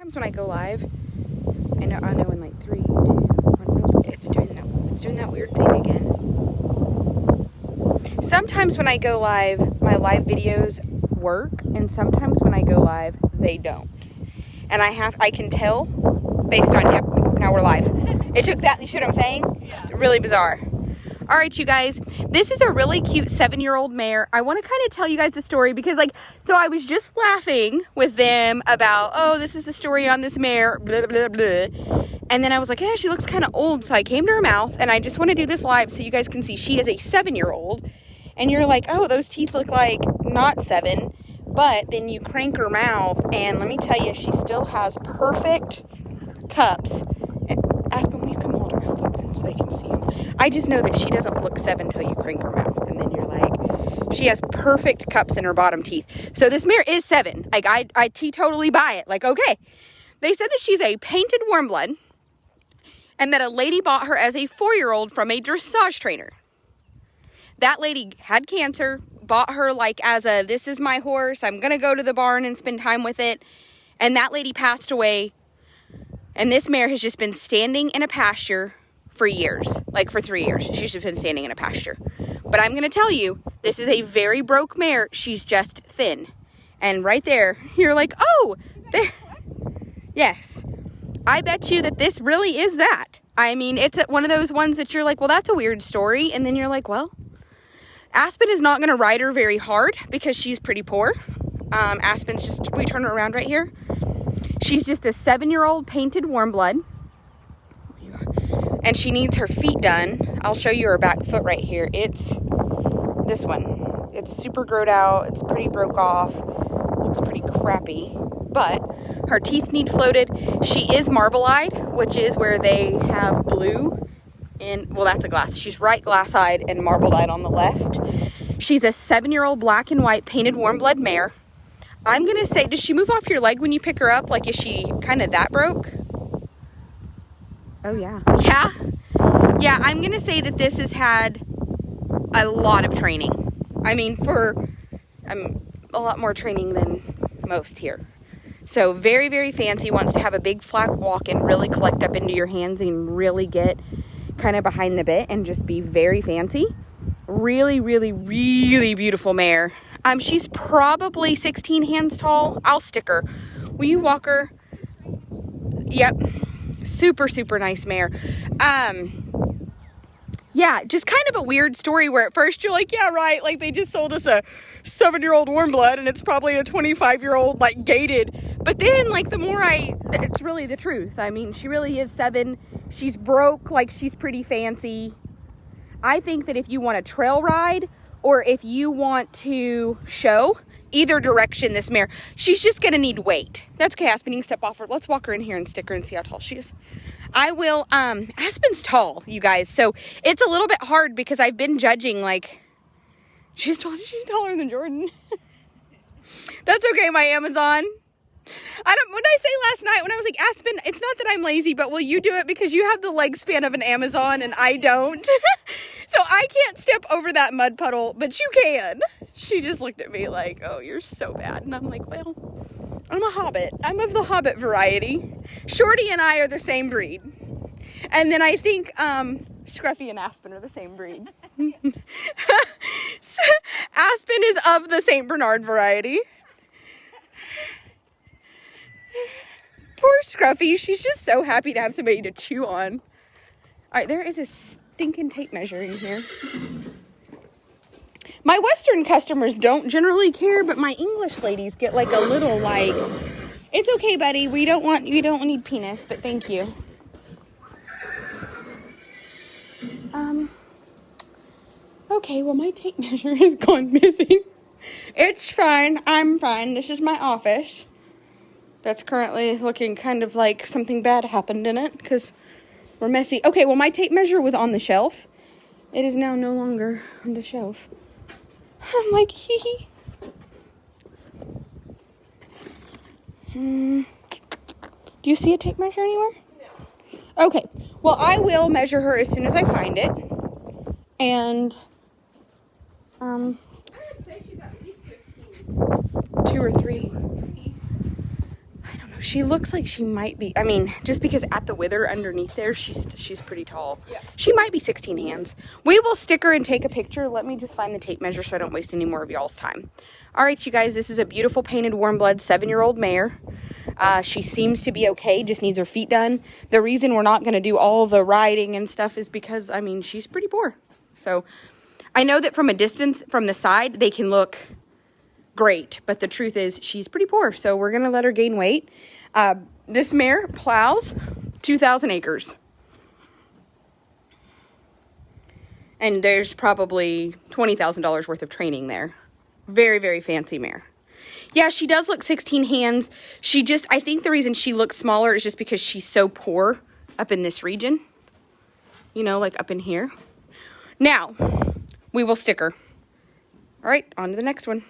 Sometimes when I go live, I know in like 3, 2, 1, it's doing that weird thing again. Sometimes when I go live, my live videos work, and sometimes when I go live, they don't. And I can tell based on, yep, now we're live. It took that, you see what I'm saying? Yeah. Really bizarre. All right, you guys, this is a really cute 7-year-old mare. I want to kind of tell you guys the story because, so I was just laughing with them about, oh, this is the story on this mare, blah, blah, blah. And then I was like, yeah, she looks kind of old. So I came to her mouth, and I just want to do this live so you guys can see she is a 7-year-old. And you're like, oh, those teeth look like not 7. But then you crank her mouth, and let me tell you, she still has perfect cups. Aspen, will you come hold her mouth open so they can see them? I just know that she doesn't look 7 until you crank her mouth. And then you're like, she has perfect cups in her bottom teeth. So this mare is 7. Like, I totally buy it. Like, okay. They said that she's a painted warmblood and that a lady bought her as a 4-year-old from a dressage trainer. That lady had cancer, bought her like as a, this is my horse, I'm going to go to the barn and spend time with it. And that lady passed away. And this mare has just been standing in a pasture for years, like for 3 years. She's just been standing in a pasture. But I'm going to tell you, this is a very broke mare. She's just thin. And right there, you're like, oh, there. Yes. I bet you that this really is that. I mean, it's one of those ones that you're like, well, that's a weird story. And then you're like, well, Aspen is not going to ride her very hard because she's pretty poor. Aspen's just, we turn her around right here. She's just a 7-year-old painted warmblood. And she needs her feet done. I'll show you her back foot right here. It's this one. It's super growed out. It's pretty broke off. Looks pretty crappy. But her teeth need floated. She is marble-eyed, which is where they have blue in, well, that's a glass. She's right glass-eyed and marble-eyed on the left. She's a 7-year-old black and white painted warmblood mare. I'm going to say, does she move off your leg when you pick her up? Like, is she kind of that broke? Oh, yeah. Yeah? Yeah, I'm going to say that this has had a lot of training. I mean, a lot more training than most here. So, very, very fancy. Wants to have a big flat walk and really collect up into your hands and really get kind of behind the bit and just be very fancy. Really, really, really beautiful mare. She's probably 16 hands tall. I'll stick her. Will you walk her? Yep. Super, super nice mare. Yeah, just kind of a weird story where at first you're like, yeah, right. Like, they just sold us a 7-year-old warmblood and it's probably a 25-year-old, like, gated. But then, like, the more it's really the truth. I mean, she really is 7. She's broke. Like, she's pretty fancy. I think that if you want a trail ride or if you want to show, either direction, this mare, she's just going to need weight. That's okay, Aspen, you can step off her. Let's walk her in here and stick her and see how tall she is. I will, Aspen's tall, you guys. So it's a little bit hard because I've been judging, like, she's taller than Jordan. That's okay, my Amazon. What did I say last night when I was like, Aspen, it's not that I'm lazy, but will you do it because you have the leg span of an Amazon and I don't. So I can't step over that mud puddle, but you can. She just looked at me like, oh, you're so bad. And I'm like, well, I'm a hobbit. I'm of the hobbit variety. Shorty and I are the same breed. And then I think Scruffy and Aspen are the same breed. Aspen is of the St. Bernard variety. Poor Scruffy. She's just so happy to have somebody to chew on. All right, there is a stinking tape measure in here. My Western customers don't generally care, but my English ladies get like a little like, it's okay, buddy. You don't need penis, but thank you. Okay, well, my tape measure has gone missing. It's fine. I'm fine. This is my office. That's currently looking kind of like something bad happened in it because we're messy. Okay, well, my tape measure was on the shelf. It is now no longer on the shelf. I'm like, hee hee. Do you see a tape measure anywhere? No. Okay, well, I will measure her as soon as I find it. And, I would say she's at least 15. 2 or 3. I don't know. She looks like she might be, I mean, just because at the wither underneath there, she's pretty tall. Yeah. She might be 16 hands. We will stick her and take a picture. Let me just find the tape measure so I don't waste any more of y'all's time. All right, you guys, this is a beautiful painted warmblood 7-year-old mare. She seems to be okay, just needs her feet done. The reason we're not going to do all the riding and stuff is because, I mean, she's pretty poor. So I know that from a distance, from the side, they can look great, but the truth is she's pretty poor, so we're gonna let her gain weight. This mare plows 2,000 acres, and there's probably $20,000 worth of training there. Very, very fancy mare. Yeah, she does look 16 hands. I think the reason she looks smaller is just because she's so poor up in this region, you know, like up in here. Now we will stick her. All right, on to the next one.